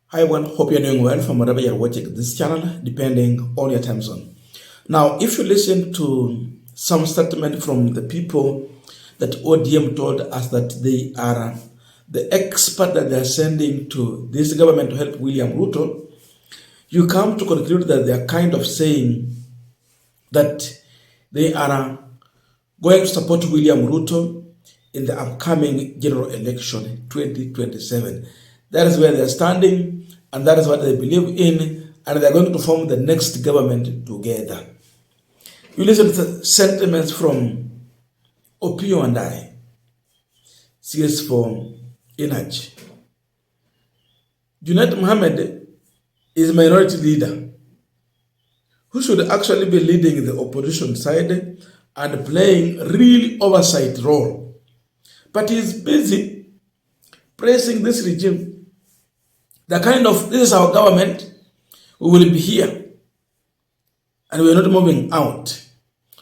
Hi everyone, hope you're doing well from wherever you're watching this channel, depending on your time zone. Now, if you listen to some statement from the people that ODM told us that they are the expert that they're sending to this government to help William Ruto, you come to conclude that they're kind of saying that they are going to support William Ruto in the upcoming general election 2027. That is where they're standing, and that is what they believe in, and they're going to form the next government together. You listen to the sentiments from Opio and I, CS for Energy. Junet Mohammed is minority leader who should actually be leading the opposition side and playing real oversight role. But he's busy praising this regime. The kind of, this is our government, we will be here, and we're not moving out.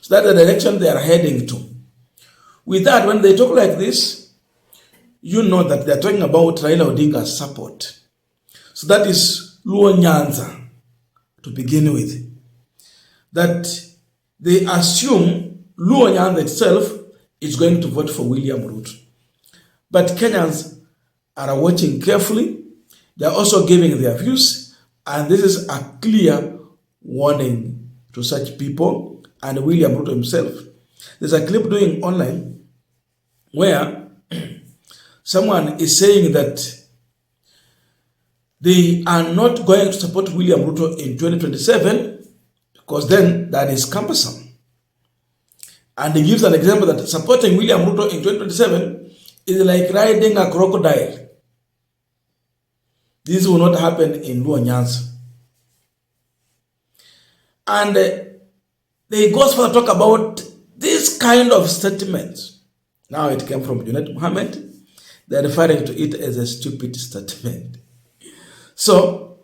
So that's the direction they are heading to. With that, when they talk like this, you know that they're talking about Raila Odinga's support. So that is Luo Nyanza, to begin with. That they assume Luo Nyanza itself is going to vote for William Ruto. But Kenyans are watching carefully. They are also giving their views, and this is a clear warning to such people and William Ruto himself. There's a clip doing online where someone is saying that they are not going to support William Ruto in 2027 because then that is cumbersome. And he gives an example that supporting William Ruto in 2027 is like riding a crocodile. This will not happen in Luo Nyanza. And they go as far to talk about this kind of statements. Now it came from Junet Mohammed. They're referring to it as a stupid statement. So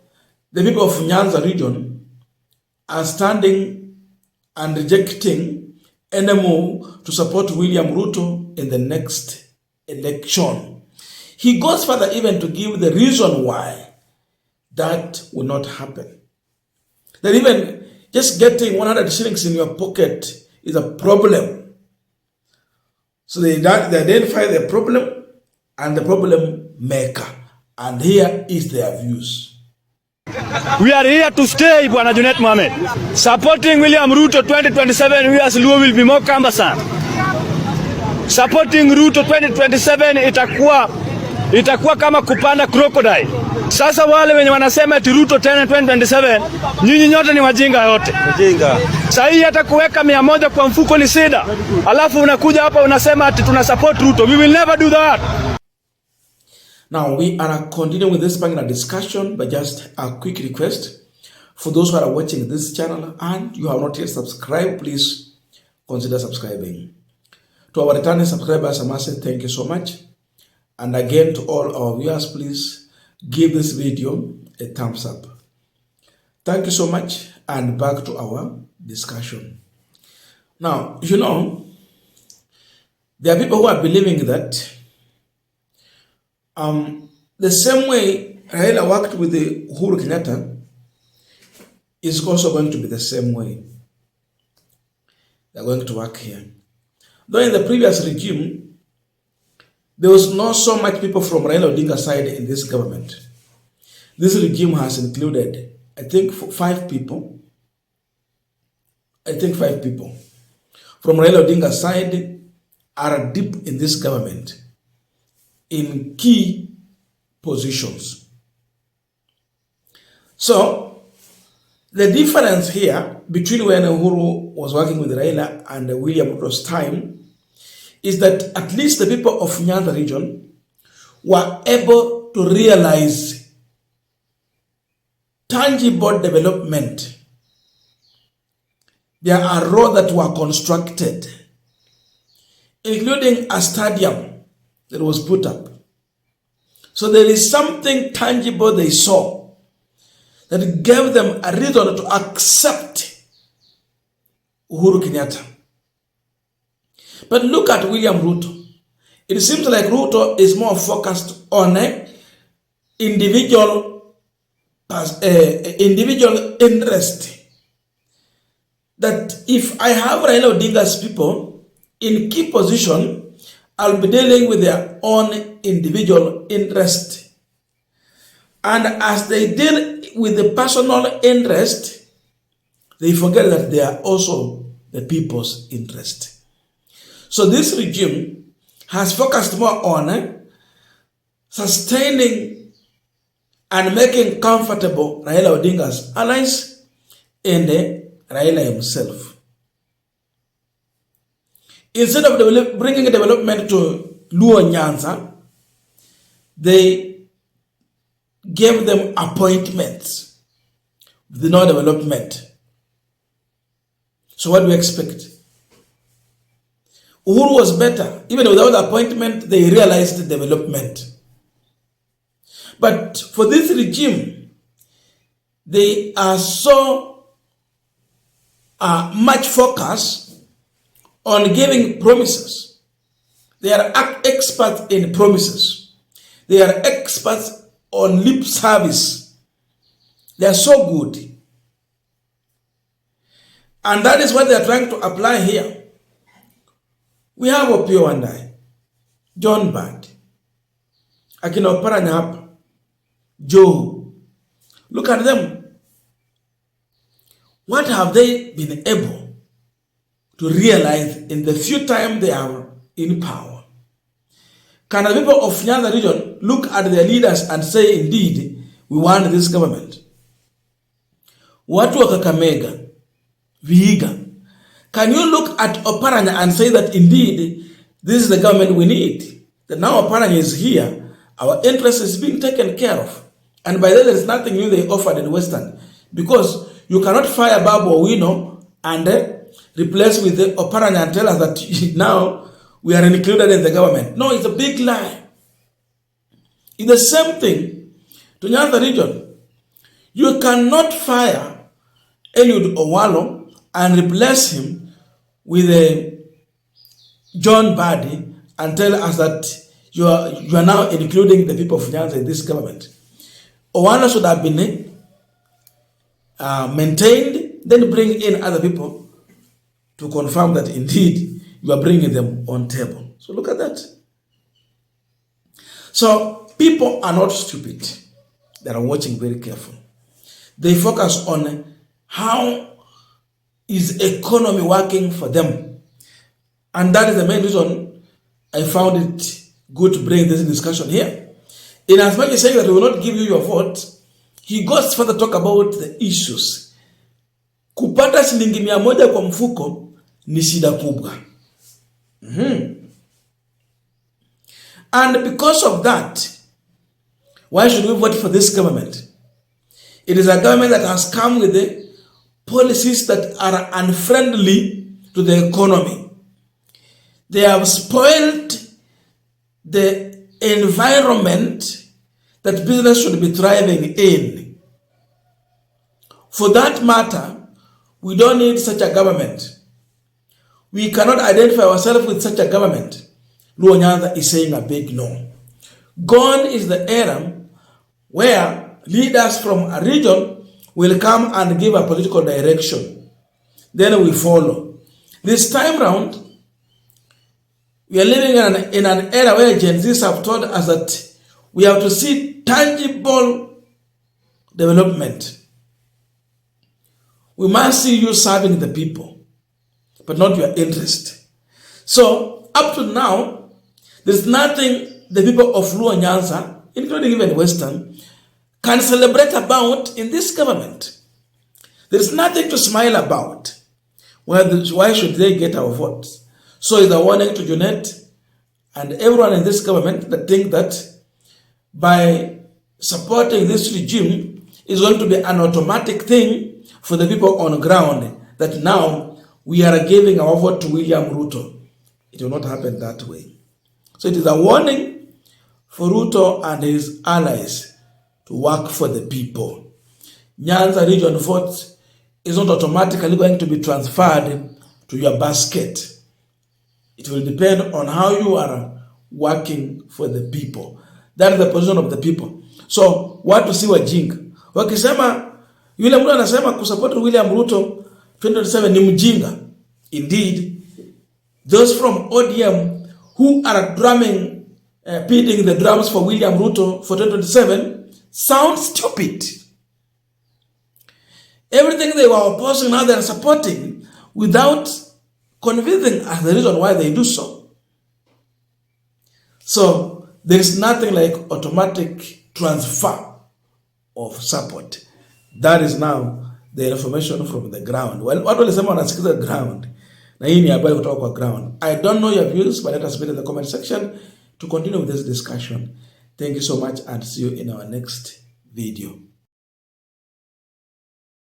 the people of Nyanza region are standing and rejecting any move to support William Ruto in the next election. He goes further even to give the reason why that will not happen. That even just getting 100 shillings in your pocket is a problem. So they identify the problem and the problem maker. And here is their views. We are here to stay, Bwana Junet Mohammed. Supporting William Ruto 2027, we as Luo will be more cumbersome. Supporting Ruto 2027 itakuwa kama kupanda crocodile. Sasa wale wenye wanasema eti Ruto tena 2027, nyinyi nyote ni wajinga yote. Wajinga. Sasa hii hata kuweka 100 kwa mfuko ni shida. Alafu unakuja hapa unasema ati tuna support Ruto. We will never do that. Now we are continuing with this panel discussion, but just a quick request for those who are watching this channel and you have not yet subscribed, please consider subscribing. To our returning subscribers, I must say thank you so much. And again, to all our viewers, please give this video a thumbs up. Thank you so much, and back to our discussion. Now, you know, there are people who are believing that the same way Raila worked with the Uhuru Kenyatta is also going to be the same way they're going to work here. Though in the previous regime, there was not so much people from Raila Odinga's side in this government. This regime has included, I think, 5 people. I think 5 people from Raila Odinga's side are deep in this government in key positions. So, the difference here between when Uhuru was working with Raila and William Ruto's time is that at least the people of Nyanza region were able to realize tangible development. There are roads that were constructed, including a stadium that was put up. So there is something tangible they saw that gave them a reason to accept Uhuru Kenyatta. But look at William Ruto. It seems like Ruto is more focused on individual individual interest. That if I have Raila Odinga's people in key position, I'll be dealing with their own individual interest. And as they deal with the personal interest, they forget that they are also the people's interest. So this regime has focused more on sustaining and making comfortable Raila Odinga's allies and Raila himself. Instead of bringing development to Luo Nyanza, they gave them appointments with no development. So what do we expect? Uhuru was better. Even without appointment, they realized the development. But for this regime, they are so much focused on giving promises. They are experts in promises. They are experts on lip service. They are so good. And that is what they are trying to apply here. We have Opio and I, John Bad, Akina Oparanya, Joe. Look at them. What have they been able to realize in the few time they are in power? Can the people of Nyanza region look at their leaders and say, indeed, we want this government? Watu wa Kakamega, Vihiga, can you look at Oparanya and say that indeed this is the government we need? That now Oparanya is here, our interest is being taken care of. And by then there is nothing new they offered in Western. Because you cannot fire Babu Owino and replace with the Oparanya and tell us that now we are included in the government. No, it's a big lie. It's the same thing to Nyanza region. You cannot fire Eliud Owalo and replace him with John Badi and tell us that you are now including the people of Nyanza in this government. Owalo should have been maintained, then bring in other people to confirm that indeed you are bringing them on table. So look at that. So people are not stupid. They are watching very carefully. They focus on how is economy working for them. And that is the main reason I found it good to bring this discussion here. In as much as saying that we will not give you your vote, he goes further to talk about the issues. Kupata shilingi 100 kwa mfuko ni shida kubwa. And because of that, why should we vote for this government? It is a government that has come with the policies that are unfriendly to the economy. They have spoiled the environment that business should be thriving in. For that matter, we don't need such a government. We cannot identify ourselves with such a government. Luo Nyanza is saying a big no. Gone is the era where leaders from a region will come and give a political direction. Then we follow. This time round, we are living in an era where Gen Zs have told us that we have to see tangible development. We must see you serving the people, but not your interest. So, up to now, there's nothing the people of Luo Nyanza, including even Western, can celebrate about in this government. There's nothing to smile about. Why should they get our votes? So it's a warning to Junet and everyone in this government that think that by supporting this regime is going to be an automatic thing for the people on the ground, that now we are giving our vote to William Ruto. It will not happen that way. So it is a warning for Ruto and his allies to work for the people. Nyanza region vote is not automatically going to be transferred to your basket. It will depend on how you are working for the people. That is the position of the people. So, watu si wajinga. Wakisema yule mtu anasema kusupport William Ruto 2027 ni mjinga. Indeed, those from ODM who are drumming, beating the drums for William Ruto for 2027 sound stupid. Everything they were opposing now they are supporting without convincing as the reason why they do so. So there is nothing like automatic transfer of support. That is now the information from the ground. Well, watu walisema wanasikiza ground. Na hii ni habari kutoka kwa ground. I don't know your views, but let us meet in the comment section to continue with this discussion. Thank you so much and see you in our next video.